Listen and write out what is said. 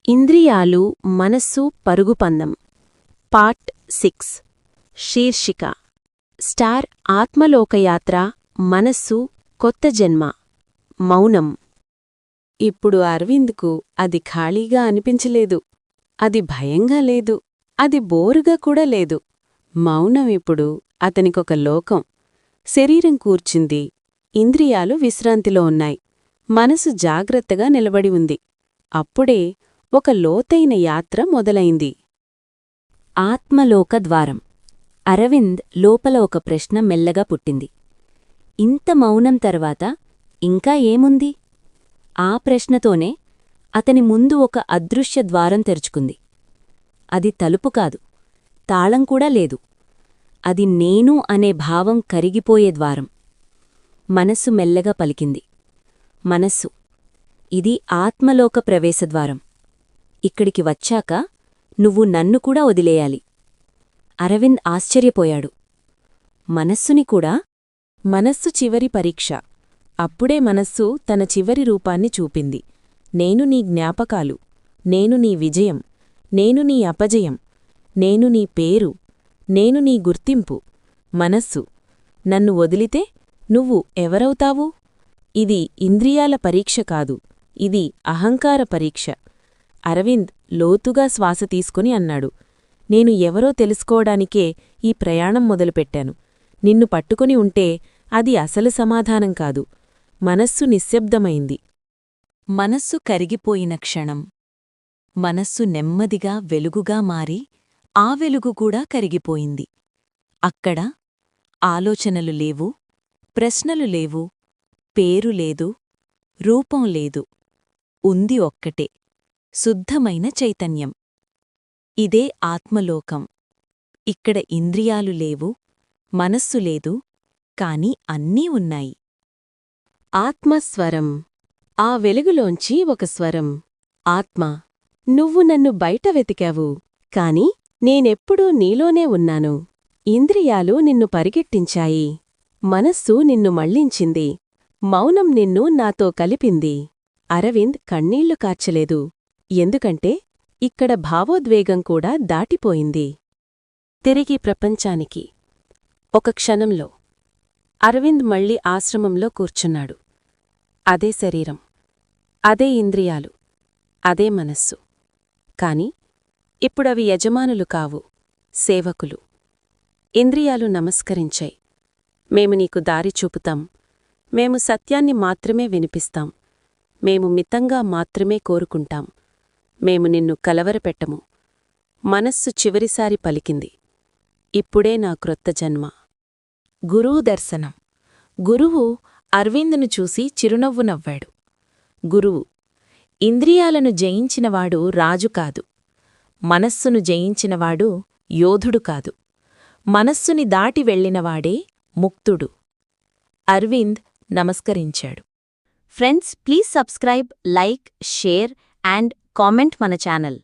ఇంద్రియాలు మనస్సు పరుగుపందం పార్ట్ 6 శీర్షిక స్టార్ ఆత్మలోకయాత్ర మనస్సు కొత్త జన్మ మౌనం. ఇప్పుడు అరవింద్కు అది ఖాళీగా అనిపించలేదు. అది భయంగా లేదు. అది బోరుగా కూడా లేదు. మౌనం ఇప్పుడు అతనికొక లోకం. శరీరం కూర్చుంది. ఇంద్రియాలు విశ్రాంతిలో ఉన్నాయి. మనసు జాగ్రత్తగా నిలబడి ఉంది. అప్పుడే ఒక లోతైన యాత్ర మొదలైంది. ఆత్మలోక ద్వారం. అరవింద్ లోపల ఒక ప్రశ్న మెల్లగా పుట్టింది. ఇంత మౌనం తర్వాత ఇంకా ఏముంది? ఆ ప్రశ్నతోనే అతని ముందు ఒక అదృశ్య ద్వారం తెరుచుకుంది. అది తలుపు కాదు, తాళం కూడా లేదు. అది నేను అనే భావం కరిగిపోయే ద్వారం. మనస్సు మెల్లగా పలికింది. మనస్సు, ఇది ఆత్మలోక ప్రవేశద్వారం. ఇక్కడికి వచ్చాక నువ్వు నన్ను కూడా వదిలేయాలి. అరవింద్ ఆశ్చర్యపోయాడు. మనస్సుని కూడా? మనస్సు చివరి పరీక్ష. అప్పుడే మనస్సు తన చివరి రూపాన్ని చూపింది. నేను నీ జ్ఞాపకాలు, నేను నీ విజయం, నేను నీ అపజయం, నేను నీ పేరు, నేను నీ గుర్తింపు. మనస్సు, నన్ను వదిలితే నువ్వు ఎవరవుతావు? ఇది ఇంద్రియాల పరీక్ష కాదు, ఇది అహంకార పరీక్ష. అరవింద్ లోతుగా శ్వాస తీసుకుని అన్నాడు, నేను ఎవరో తెలుసుకోవడానికే ఈ ప్రయాణం మొదలుపెట్టాను. నిన్ను పట్టుకుని ఉంటే అది అసలు సమాధానం కాదు. మనస్సు నిశ్శబ్దమైంది. మనస్సు కరిగిపోయిన క్షణం. మనస్సు నెమ్మదిగా వెలుగుగా మారి ఆ వెలుగు కూడా కరిగిపోయింది. అక్కడ ఆలోచనలు లేవు, ప్రశ్నలు లేవు, పేరు లేదు, రూపం లేదు. ఉంది ఒక్కటే, శుద్ధమైన చైతన్యం. ఇదే ఆత్మలోకం. ఇక్కడ ఇంద్రియాలు లేవు, మనస్సు లేదు, కాని అన్నీ ఉన్నాయి. ఆత్మస్వరం. ఆ వెలుగులోంచి ఒక స్వరం. ఆత్మ, నువ్వు నన్ను బయట వెతికావు, కాని నేనెప్పుడూ నీలోనే ఉన్నాను. ఇంద్రియాలు నిన్ను పరిగెట్టించాయి, మనస్సు నిన్ను మళ్లించింది, మౌనం నిన్ను నాతో కలిపింది. అరవింద్ కన్నీళ్లు కార్చలేదు. ఎందుకంటే ఇక్కడ భావోద్వేగం కూడా దాటిపోయింది. తిరిగి ప్రపంచానికి. ఒక క్షణంలో అరవింద్ మళ్ళీ ఆశ్రమంలో కూర్చున్నాడు. అదే శరీరం, అదే ఇంద్రియాలు, అదే మనస్సు. కాని ఇప్పుడవి యజమానులు కావు, సేవకులు. ఇంద్రియాలు నమస్కరించాయి. మేము నీకు దారి చూపుతాం. మేము సత్యాన్ని మాత్రమే వినిపిస్తాం. మేము మితంగా మాత్రమే కోరుకుంటాం. మేము నిన్ను కలవరపెట్టము. మనస్సు చివరిసారి పలికింది, ఇప్పుడే నా క్రొత్త జన్మ. గురువు దర్శనం. గురువు అరవిందును చూసి చిరునవ్వు నవ్వాడు. గురువు, ఇంద్రియాలను జయించినవాడు రాజు కాదు, మనస్సును జయించినవాడు యోధుడు కాదు, మనస్సుని దాటి వెళ్ళినవాడే ముక్తుడు. అరవింద్ నమస్కరించాడు. Friends, please subscribe, like, share and comment మన ఛానల్.